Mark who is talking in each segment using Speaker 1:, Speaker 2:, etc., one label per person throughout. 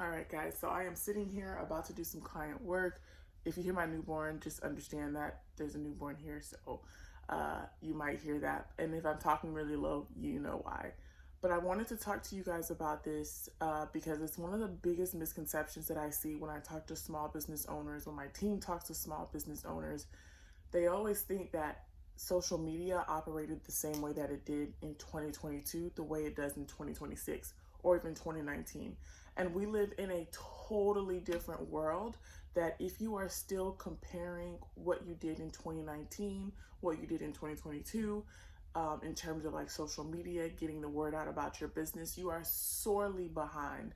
Speaker 1: All right, guys, so I am sitting here about to do some client work. If you hear my newborn, just understand that there's a newborn here, so you might hear that. And if I'm talking really low, you know why. But I wanted to talk to you guys about this because it's one of the biggest misconceptions that I see when I talk to small business owners, when my team talks to small business owners. They always think that social media operated the same way that it did in 2022, the way it does in 2026, or even 2019. And we live in a totally different world that if you are still comparing what you did in 2019, what you did in 2022, in terms of like social media, getting the word out about your business, you are sorely behind.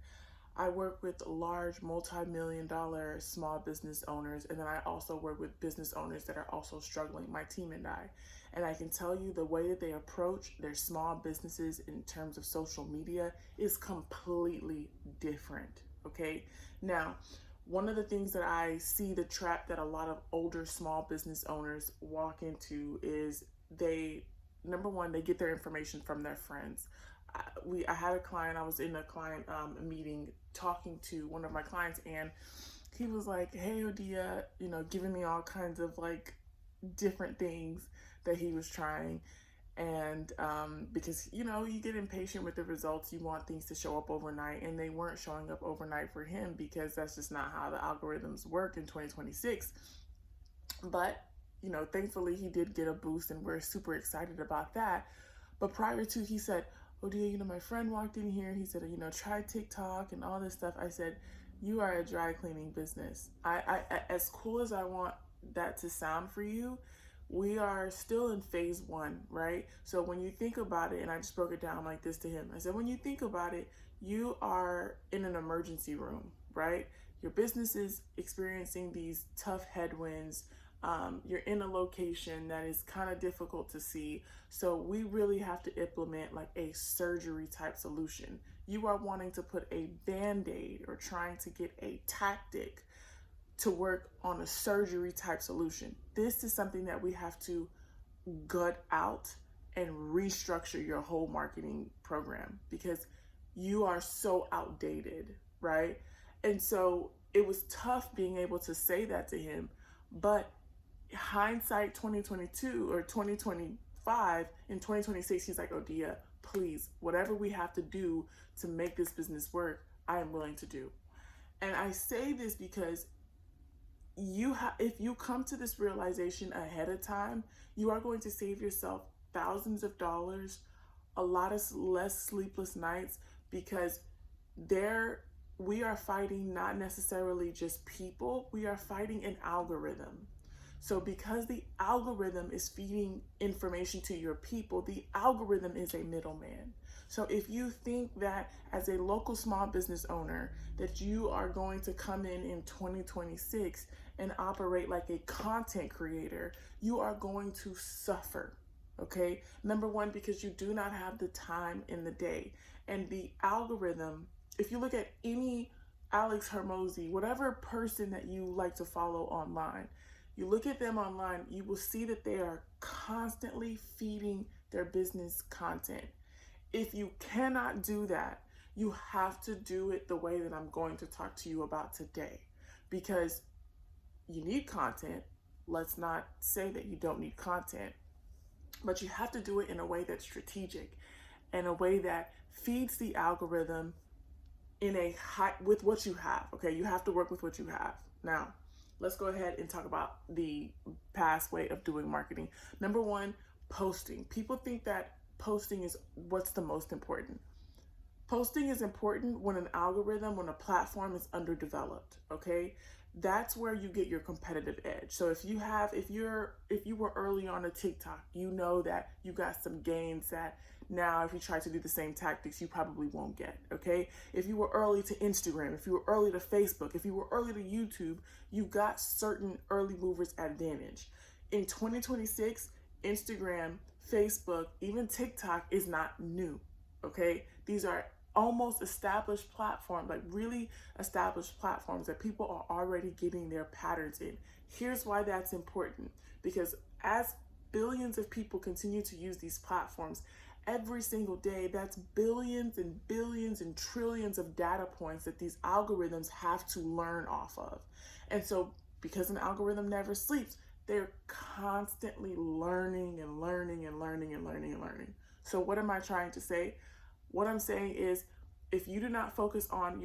Speaker 1: I work with large multi-million dollar small business owners, and then I also work with business owners that are also struggling, my team and I. And I can tell you the way that they approach their small businesses in terms of social media is completely different. Okay. Now, one of the things that I see the trap that a lot of older small business owners walk into is number one, they get their information from their friends. I had a client, I was in a client meeting talking to one of my clients, and he was like, hey, Odia, giving me all kinds of like different things that he was trying. And because, you get impatient with the results, you want things to show up overnight, and they weren't showing up overnight for him because that's just not how the algorithms work in 2026. But thankfully he did get a boost, and we're super excited about that. But prior to, he said, oh dear, my friend walked in here and he said, try TikTok and all this stuff. I said, you are a dry cleaning business. I as cool as I want that to sound for you, we are still in phase one, right? So when you think about it, and I just broke it down like this to him, I said, when you think about it, you are in an emergency room, right? Your business is experiencing these tough headwinds. You're in a location that is kind of difficult to see. So we really have to implement like a surgery type solution. You are wanting to put a band-aid or trying to get a tactic to work on a surgery type solution. This is something that we have to gut out and restructure your whole marketing program because you are so outdated, right? And so it was tough being able to say that to him, but hindsight 2022 or 2025, in 2026, he's like, Odia, please, whatever we have to do to make this business work, I am willing to do. And I say this because if you come to this realization ahead of time, you are going to save yourself thousands of dollars, a lot of less sleepless nights, because we are fighting not necessarily just people, we are fighting an algorithm. So because the algorithm is feeding information to your people, the algorithm is a middleman. So if you think that as a local small business owner that you are going to come in 2026 and operate like a content creator, you are going to suffer. Okay? Number one, because you do not have the time in the day. And the algorithm, if you look at any Alex Hormozi, whatever person that you like to follow online, you look at them online, you will see that they are constantly feeding their business content. If you cannot do that, you have to do it the way that I'm going to talk to you about today, because you need content. Let's not say that you don't need content, but you have to do it in a way that's strategic, in a way that feeds the algorithm with what you have. Okay, you have to work with what you have. Now, let's go ahead and talk about the past way of doing marketing. Number one, posting. People think that posting is what's the most important. Posting is important when an algorithm, when a platform is underdeveloped, okay? That's where you get your competitive edge. So if you were early on a TikTok, you know that you got some gains that now if you try to do the same tactics, you probably won't get, okay? If you were early to Instagram, if you were early to Facebook, if you were early to YouTube, you got certain early movers advantage. In 2026, Instagram, Facebook, even TikTok is not new, okay? These are almost established platforms, like really established platforms that people are already getting their patterns in. Here's why that's important, because as billions of people continue to use these platforms, every single day, that's billions and billions and trillions of data points that these algorithms have to learn off of. And so, because an algorithm never sleeps, they're constantly learning and learning and learning and learning and learning. So, what am I trying to say? What I'm saying is, if you do not focus on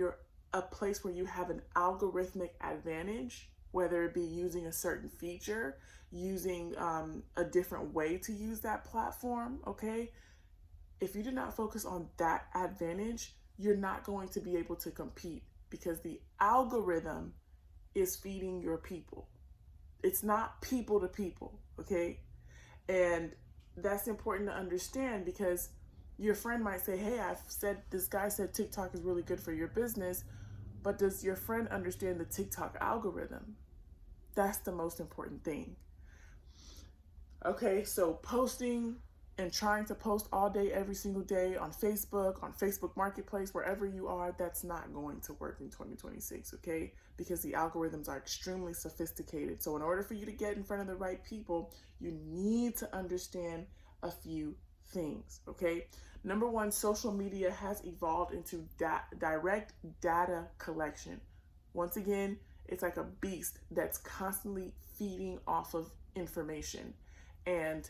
Speaker 1: a place where you have an algorithmic advantage, whether it be using a certain feature, using a different way to use that platform, okay? If you do not focus on that advantage, you're not going to be able to compete because the algorithm is feeding your people. It's not people to people, okay? And that's important to understand because your friend might say, hey, this guy said TikTok is really good for your business, but does your friend understand the TikTok algorithm? That's the most important thing. Okay, so posting and trying to post all day, every single day on Facebook Marketplace, wherever you are, that's not going to work in 2026, okay? Because the algorithms are extremely sophisticated. So in order for you to get in front of the right people, you need to understand a few things, okay? Number one, social media has evolved into direct data collection. Once again, it's like a beast that's constantly feeding off of information. And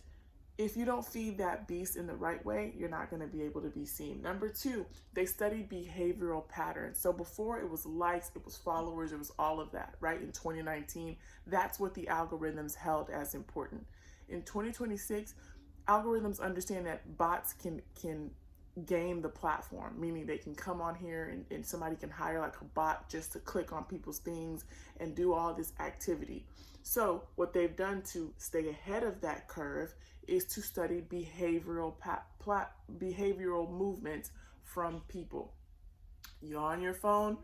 Speaker 1: if you don't feed that beast in the right way, you're not going to be able to be seen. Number two, they study behavioral patterns. So before it was likes, it was followers, it was all of that, right? In 2019, that's what the algorithms held as important. In 2026, algorithms understand that bots can game the platform, meaning they can come on here and somebody can hire like a bot just to click on people's things and do all this activity. So what they've done to stay ahead of that curve is to study behavioral movements from people. You're on your phone,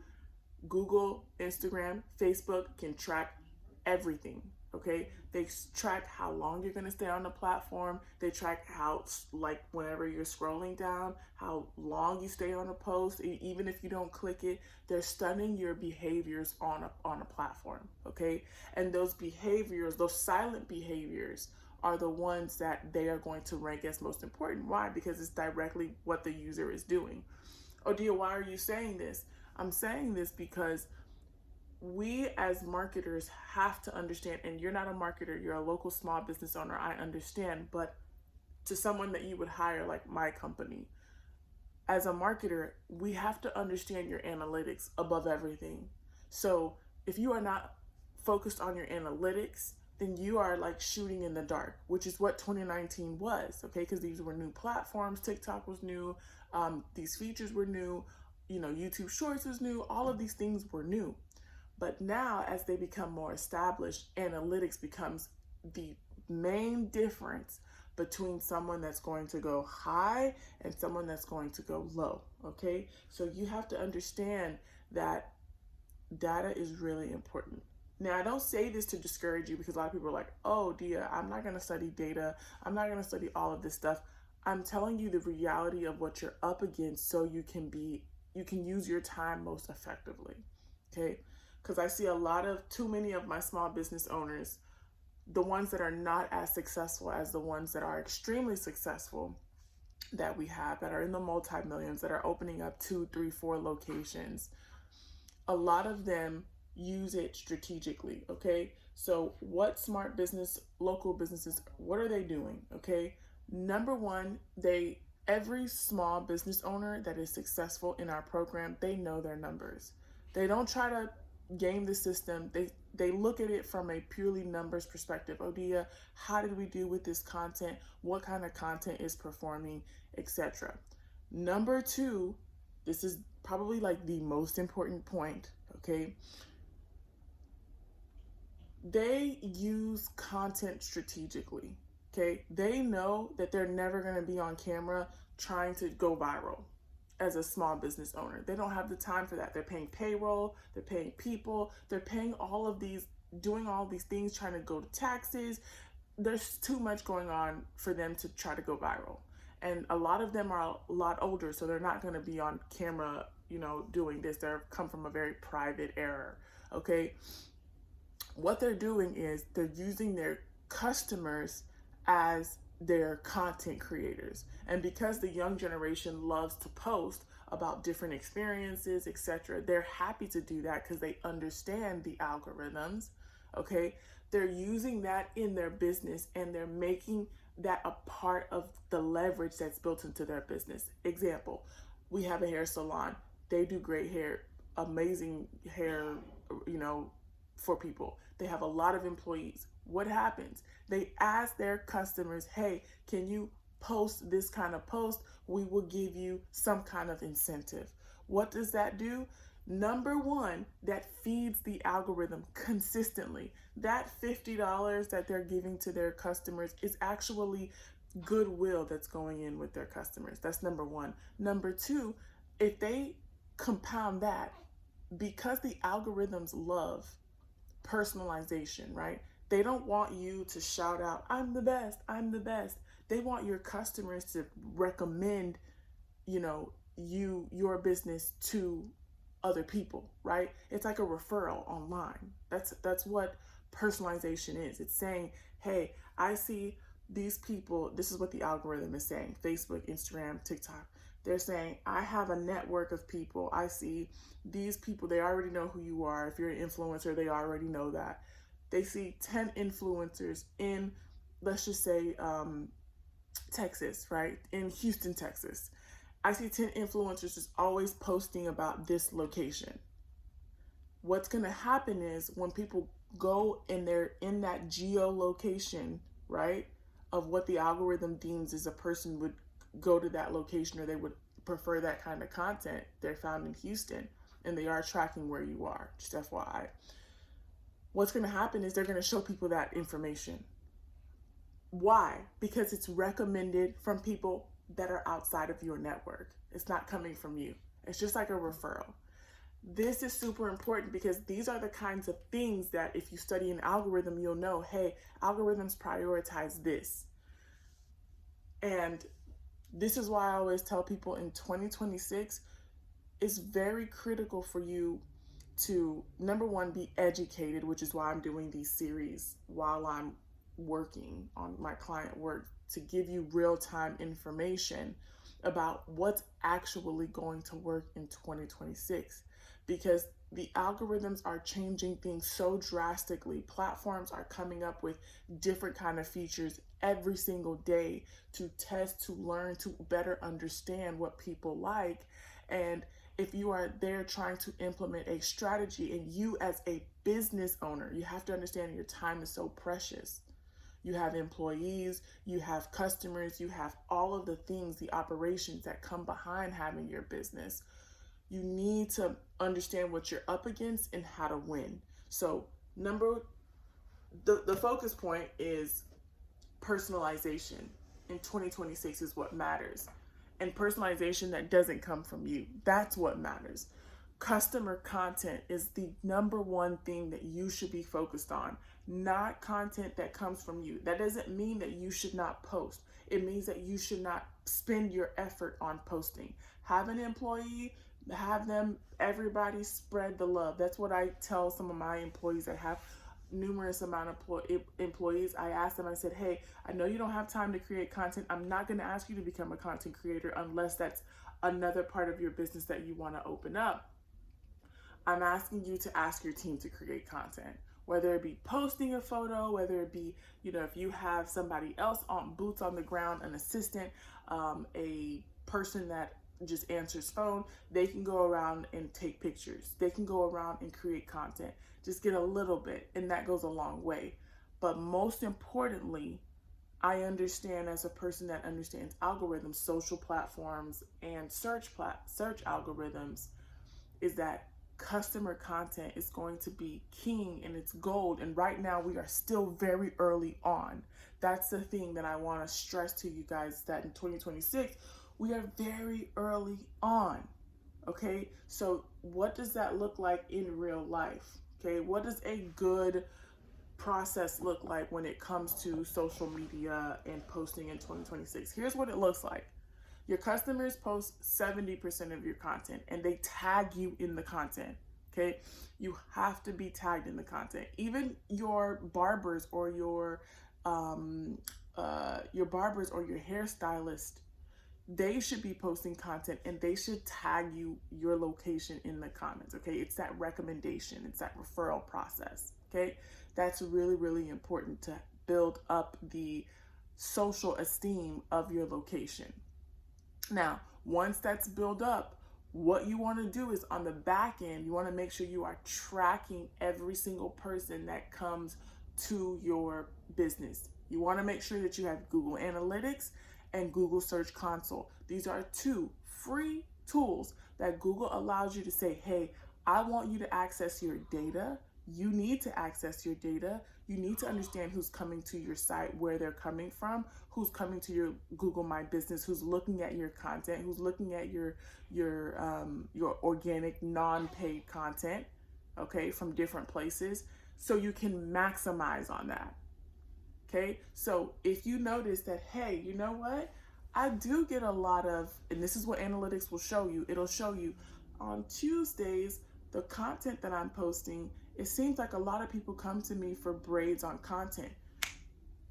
Speaker 1: Google, Instagram, Facebook can track everything. Okay, they track how long you're going to stay on the platform. They track how, like, whenever you're scrolling down, how long you stay on a post. Even if you don't click it, they're studying your behaviors on a platform. Okay, and those behaviors, those silent behaviors, are the ones that they are going to rank as most important. Why? Because it's directly what the user is doing. Odia, why are you saying this? I'm saying this because we as marketers have to understand, and you're not a marketer, you're a local small business owner, I understand, but to someone that you would hire, like my company, as a marketer, we have to understand your analytics above everything. So if you are not focused on your analytics, then you are like shooting in the dark, which is what 2019 was, okay? Because these were new platforms, TikTok was new, these features were new, YouTube Shorts was new, all of these things were new. But now, as they become more established, analytics becomes the main difference between someone that's going to go high and someone that's going to go low, okay? So you have to understand that data is really important. Now, I don't say this to discourage you because a lot of people are like, oh, Dia, I'm not going to study data. I'm not going to study all of this stuff. I'm telling you the reality of what you're up against so you can use your time most effectively, okay? Because I see too many of my small business owners, the ones that are not as successful as the ones that are extremely successful that we have, that are in the multi-millions, that are opening up 2, 3, 4 locations. A lot of them use it strategically, okay? So what smart business, local businesses, what are they doing, okay? Number one, every small business owner that is successful in our program, they know their numbers. They don't try to game the system. They look at it from a purely numbers perspective. Odia, how did we do with this content? What kind of content is performing, etc. Number two, this is probably like the most important point, okay? They use content strategically, okay? They know that they're never going to be on camera trying to go viral. As a small business owner, they don't have the time for that. They're paying payroll, they're paying people, they're paying doing all these things, trying to go to taxes. There's too much going on for them to try to go viral. And a lot of them are a lot older, so they're not going to be on camera, doing this. They come from a very private era, okay? What they're doing is they're using their customers as they're content creators. And because the young generation loves to post about different experiences, etc., they're happy to do that because they understand the algorithms. Okay, they're using that in their business and they're making that a part of the leverage that's built into their business. Example, we have a hair salon. They do great hair, amazing hair, you know, for people. They have a lot of employees. What happens? They ask their customers, hey, can you post this kind of post? We will give you some kind of incentive. What does that do? Number one, that feeds the algorithm consistently. That $50 that they're giving to their customers is actually goodwill that's going in with their customers. That's number one. Number two, if they compound that, because the algorithms love personalization, right? They don't want you to shout out, I'm the best, I'm the best. They want your customers to recommend, you know, your business to other people, right? It's like a referral online. That's what personalization is. It's saying, hey, I see these people, this is what the algorithm is saying. Facebook, Instagram, TikTok. They're saying, I have a network of people. I see these people, they already know who you are. If you're an influencer, they already know that. They see 10 influencers in, let's just say, Texas, right? In Houston, Texas. I see 10 influencers just always posting about this location. What's going to happen is when people go and they're in that geolocation, right, of what the algorithm deems as a person would go to that location or they would prefer that kind of content, they're found in Houston and they are tracking where you are, just FYI. What's going to happen is they're going to show people that information. Why? Because it's recommended from people that are outside of your network. It's not coming from you. It's just like a referral. This is super important because these are the kinds of things that if you study an algorithm, you'll know, hey, algorithms prioritize this. And this is why I always tell people in 2026, it's very critical for you to, number one, be educated, which is why I'm doing these series while I'm working on my client work, to give you real-time information about what's actually going to work in 2026, because the algorithms are changing things so drastically. Platforms are coming up with different kind of features every single day to test, to learn, to better understand what people like. And if you are there trying to implement a strategy, and you as a business owner, you have to understand your time is so precious. You have employees, you have customers, you have all of the things, the operations that come behind having your business. You need to understand what you're up against and how to win. So the focus point is personalization in 2026 is what matters. And personalization that doesn't come from you, that's what matters. Customer content is the number one thing that you should be focused on, not content that comes from you. That doesn't mean that you should not post. It means that you should not spend your effort on posting. Have an employee, have them, everybody spread the love. That's what I tell some of my employees that have numerous amount of employees. I asked them, I said, hey, I know you don't have time to create content. I'm not going to ask you to become a content creator unless that's another part of your business that you want to open up. I'm asking you to ask your team to create content, whether it be posting a photo, whether it be, you know, if you have somebody else on boots on the ground, an assistant, a person that just answers phone, they can go around and take pictures. They can go around and create content. Just get a little bit, and that goes a long way. But most importantly, I understand, as a person that understands algorithms, social platforms, and search algorithms, is that customer content is going to be king and it's gold. And right now we are still very early on. That's the thing that I want to stress to you guys, that in 2026, we are very early on. Okay, so what does that look like in real life? Okay, what does a good process look like when it comes to social media and posting in 2026? Here's what it looks like. Your customers post 70% of your content and they tag you in the content. Okay, you have to be tagged in the content. Even your barbers or your your barbers or your hairstylist, they should be posting content and they should tag you, your location in the comments. Okay, it's that recommendation, it's that referral process. Okay, that's really, really important to build up the social esteem of your location. Now, once that's built up, what you want to do is on the back end, you want to make sure you are tracking every single person that comes to your business. You want to make sure that you have Google Analytics and Google Search Console. These are two free tools that Google allows you to say, hey, I want you to access your data. You need to access your data. You need to understand who's coming to your site, where they're coming from, who's coming to your Google My Business, who's looking at your content, who's looking at your organic non-paid content, okay, from different places, so you can maximize on that. Okay, so if you notice that, hey, you know what? I do get a lot of, and this is what analytics will show you. It'll show you on Tuesdays, the content that I'm posting, it seems like a lot of people come to me for braids on content.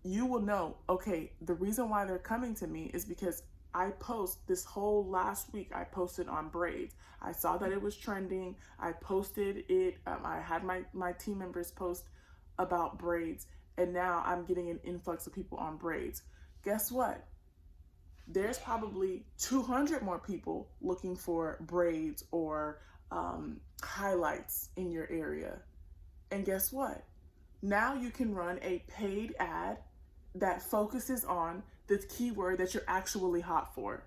Speaker 1: You will know, okay, the reason why they're coming to me is because I post this whole last week, I posted on braids. I saw that it was trending. I posted it. I had my team members post about braids, and now I'm getting an influx of people on braids. Guess what? There's probably 200 more people looking for braids or highlights in your area. And guess what? Now you can run a paid ad that focuses on the keyword that you're actually hot for.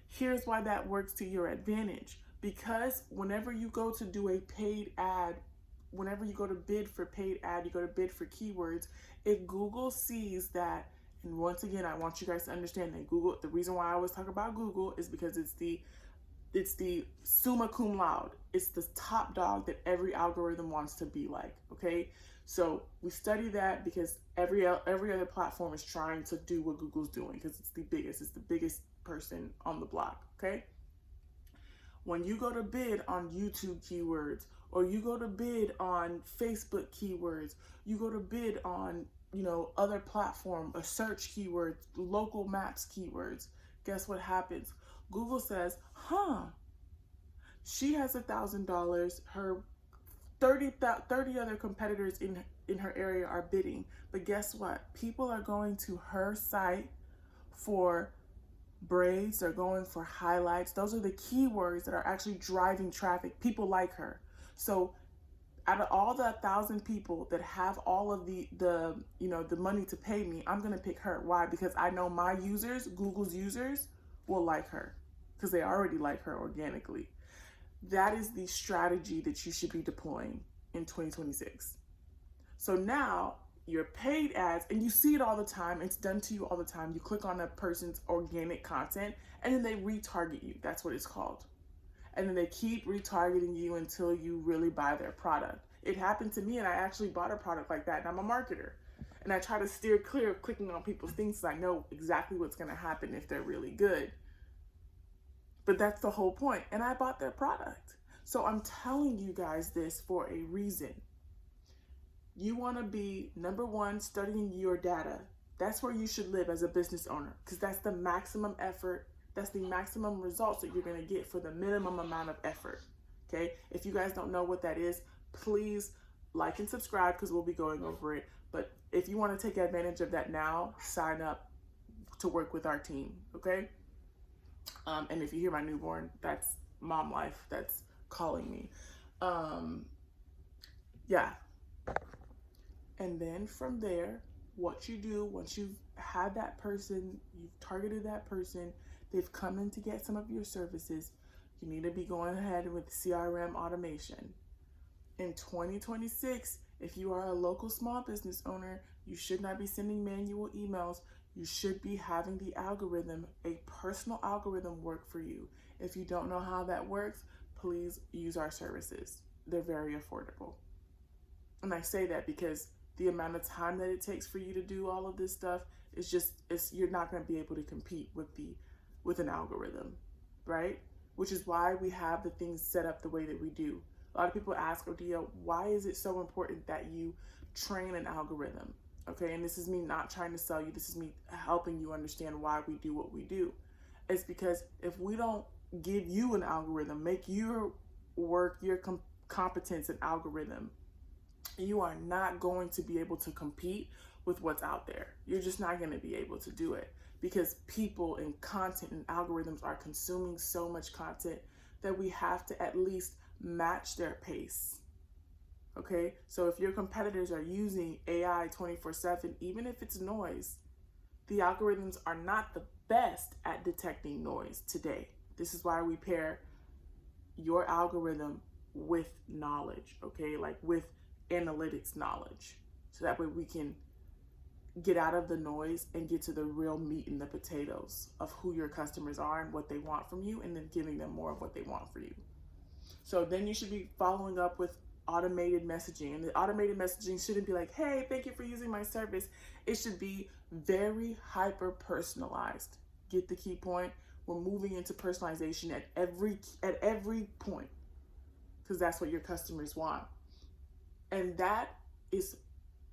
Speaker 1: Here's why that works to your advantage. Because whenever you go to do a paid ad, whenever you go to bid for paid ad, you go to bid for keywords, if Google sees that, and once again, I want you guys to understand that Google, the reason why I always talk about Google is because it's the summa cum laude. It's the top dog that every algorithm wants to be like, okay? So we study that because every other platform is trying to do what Google's doing because it's the biggest person on the block, okay? When you go to bid on YouTube keywords, or you go to bid on Facebook keywords, you go to bid on, other platform, a search keywords, local maps keywords, guess what happens? Google says, she has $1,000, her 30 other competitors in her area are bidding, but guess what? People are going to her site for braids, they're going for highlights. Those are the keywords that are actually driving traffic. People like her. So out of all the 1,000 people that have all of the money to pay me, I'm going to pick her. Why? Because I know my users, Google's users, will like her because they already like her organically. That is the strategy that you should be deploying in 2026. So now your paid ads, and you see it all the time, it's done to you all the time. You click on a person's organic content and then they retarget you. That's what it's called. And then they keep retargeting you until you really buy their product. It happened to me, and I actually bought a product like that, and I'm a marketer. And I try to steer clear of clicking on people's things so I know exactly what's going to happen if they're really good. But that's the whole point. And I bought their product. So I'm telling you guys this for a reason. You want to be, number one, studying your data. That's where you should live as a business owner, because that's the maximum effort. That's the maximum results that you're going to get for the minimum amount of effort. Okay. If you guys don't know what that is, please like and subscribe because we'll be going over it. But if you want to take advantage of that now, sign up to work with our team. Okay. And if you hear my newborn, that's mom life that's calling me. Yeah. And then from there, what you do once you've had that person, you've targeted that person, they've come in to get some of your services, you need to be going ahead with CRM automation. In 2026, if you are a local small business owner, you should not be sending manual emails. You should be having the algorithm, a personal algorithm, work for you. If you don't know how that works, please use our services. They're very affordable. And I say that because the amount of time that it takes for you to do all of this stuff is you're not going to be able to compete with an algorithm, right? Which is why we have the things set up the way that we do. A lot of people ask, Odia, why is it so important that you train an algorithm? Okay, and this is me not trying to sell you. This is me helping you understand why we do what we do. It's because if we don't give you an algorithm, make your work, your competence an algorithm, you are not going to be able to compete with what's out there. You're just not going to be able to do it because people and content and algorithms are consuming so much content that we have to at least match their pace. Okay, so if your competitors are using AI 24/7, even if it's noise, the algorithms are not the best at detecting noise today. This is why we pair your algorithm with knowledge, okay, like with analytics knowledge. So that way we can get out of the noise and get to the real meat and the potatoes of who your customers are and what they want from you, and then giving them more of what they want for you. So then you should be following up with automated messaging. And the automated messaging shouldn't be like, hey, thank you for using my service. It should be very hyper personalized. Get the key point? We're moving into personalization at every point because that's what your customers want. And that is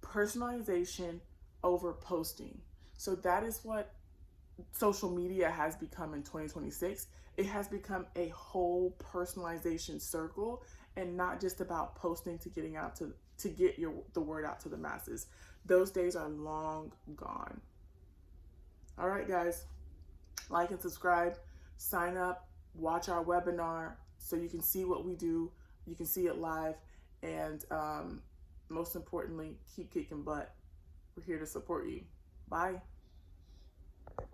Speaker 1: personalization over posting. So that is what social media has become in 2026. It has become a whole personalization circle and not just about posting to getting out to get the word out to the masses. Those days are long gone. All right, guys, like and subscribe, sign up, watch our webinar so you can see what we do. You can see it live, and most importantly, keep kicking butt. We're here to support you. Bye.